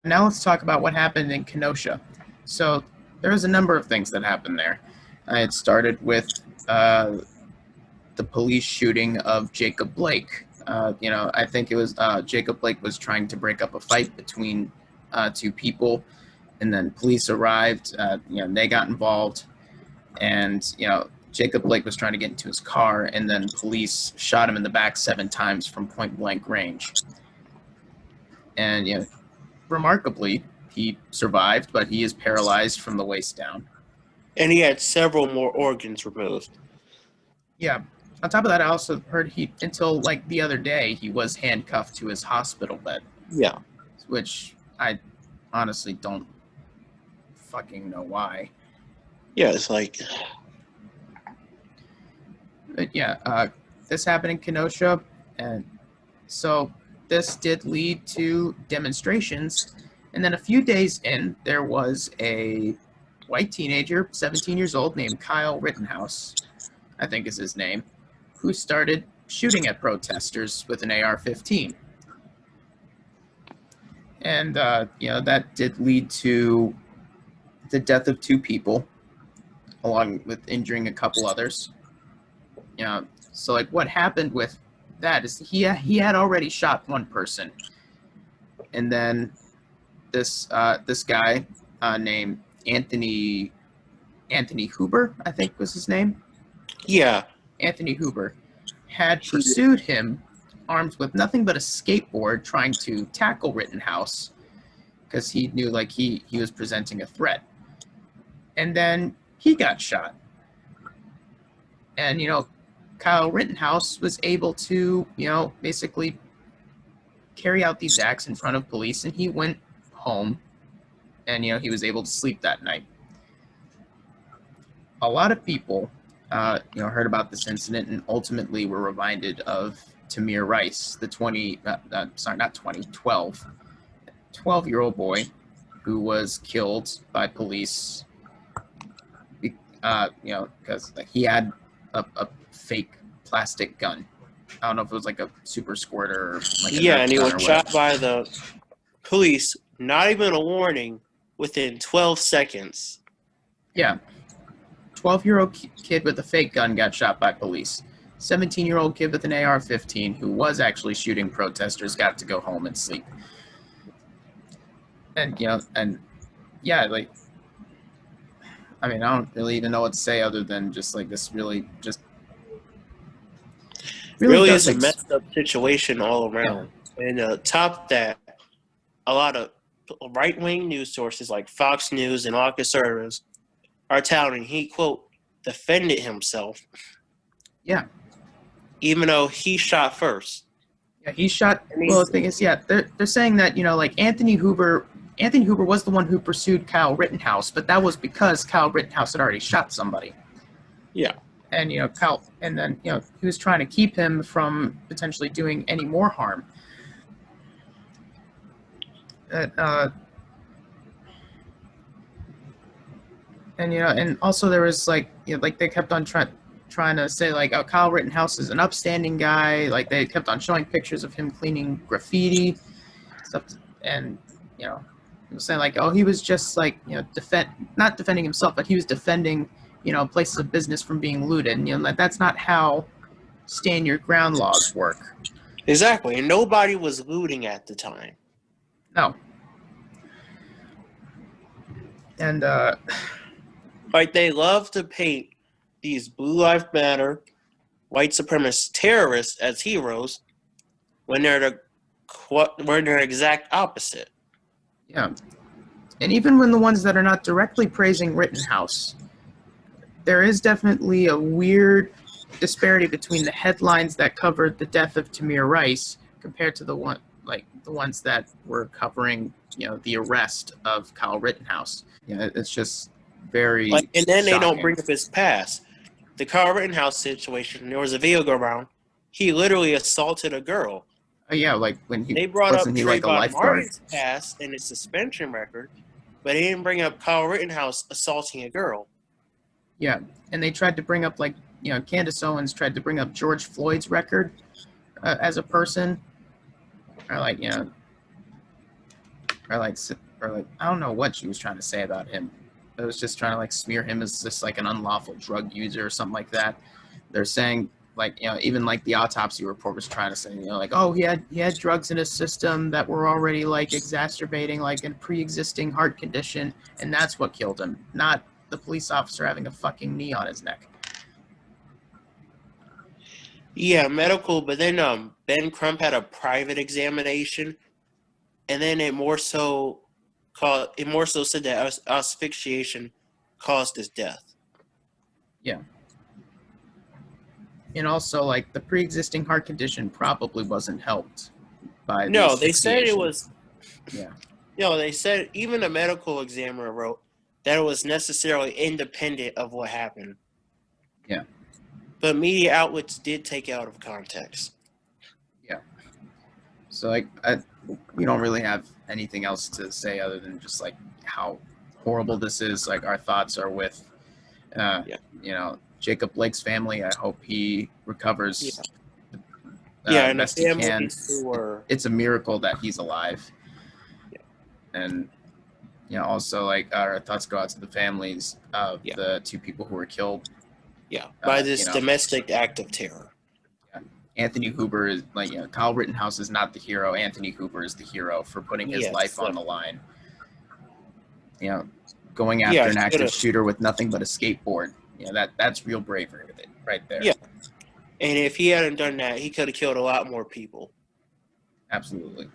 Now let's talk about what happened in Kenosha. So there was a number of things that happened there. It started with the police shooting of Jacob Blake. I think it was Jacob Blake was trying to break up a fight between two people, and then police arrived. They got involved, and Jacob Blake was trying to get into his car, and then police shot him in the back 7 times from point blank range. And remarkably, he survived, but he is paralyzed from the waist down. And he had several more organs removed. Yeah. On top of that, I also heard until like the other day, he was handcuffed to his hospital bed. Yeah. Which I honestly don't fucking know why. Yeah, it's like... But yeah, this happened in Kenosha, and so this did lead to demonstrations. And then a few days in, there was a white teenager, 17 years old, named Kyle Rittenhouse, I think is his name, who started shooting at protesters with an AR-15. And, that did lead to the death of 2 people, along with injuring a couple others. So like what happened with that is he had already shot 1 person. And then this guy named Anthony Huber, I think was his name. Yeah. Anthony Huber had pursued him armed with nothing but a skateboard, trying to tackle Rittenhouse because he knew like he was presenting a threat. And then he got shot. And Kyle Rittenhouse was able to basically carry out these acts in front of police, and he went home, and he was able to sleep that night. A lot of people heard about this incident and ultimately were reminded of Tamir Rice, the 12-year-old boy who was killed by police, because he had a fake plastic gun. I don't know if it was like a super squirter or like a and he was shot by the police, not even a warning, within 12 seconds. Yeah. 12-year-old kid with a fake gun got shot by police. 17-year-old kid with an AR-15 who was actually shooting protesters got to go home and sleep. And like, I mean, I don't really even know what to say other than just like this really is a messed up situation all around. Yeah. And top that, a lot of right-wing news sources like Fox News and all conservatives are touting he, quote, defended himself. Yeah. Even though he shot first. Yeah, he shot. Well, the thing is, they're saying that, like Anthony Huber was the one who pursued Kyle Rittenhouse, but that was because Kyle Rittenhouse had already shot somebody. Yeah. And, Kyle, and then, he was trying to keep him from potentially doing any more harm. And also there was like they kept on trying to say like, oh, Kyle Rittenhouse is an upstanding guy. Like they kept on showing pictures of him cleaning graffiti stuff, and saying like, oh, he was just like not defending himself, but he was defending places of business from being looted, and that's not how stand your ground laws work. Exactly, and nobody was looting at the time. No. And like they love to paint these Blue Lives Matter, white supremacist terrorists as heroes when they're the exact opposite. Yeah, and even when the ones that are not directly praising Rittenhouse, there is definitely a weird disparity between the headlines that covered the death of Tamir Rice compared to the ones that were covering the arrest of Kyle Rittenhouse. It's just very and then shocking. They don't bring up his past. The Kyle Rittenhouse situation, there was a video go around. He literally assaulted a girl. Yeah, like when they brought up Trayvon Martin's past and his suspension record, but they didn't bring up Kyle Rittenhouse assaulting a girl. Yeah, and they tried to bring up Candace Owens tried to bring up George Floyd's record as a person, or or like I don't know what she was trying to say about him. It was just trying to like smear him as just like an unlawful drug user or something like that. They're saying like, even like the autopsy report was trying to say, like, oh, he had drugs in his system that were already like exacerbating like a pre-existing heart condition, and that's what killed him, not the police officer having a fucking knee on his neck. Yeah, medical. But then Ben Crump had a private examination, and then it more so said that asphyxiation caused his death. Yeah. And also, like, the pre-existing heart condition probably wasn't helped by the No, they said it asphyxiation. was. Yeah. No, they said even a medical examiner wrote that it was necessarily independent of what happened. Yeah. But media outlets did take it out of context. Yeah. So, like, we don't really have anything else to say other than just, like, how horrible this is. Like, our thoughts are with, Jacob Blake's family. I hope he recovers And best the he can. families who were... It's a miracle that he's alive. Yeah. And, also, like, our thoughts go out to the families of the two people who were killed. Yeah, by this domestic act of terror. Yeah. Anthony Hoover is, like, Kyle Rittenhouse is not the hero. Anthony Hoover is the hero for putting his life on the line. Going after an active shooter with nothing but a skateboard. That's real bravery with it right there. Yeah. And if he hadn't done that, he could have killed a lot more people. Absolutely.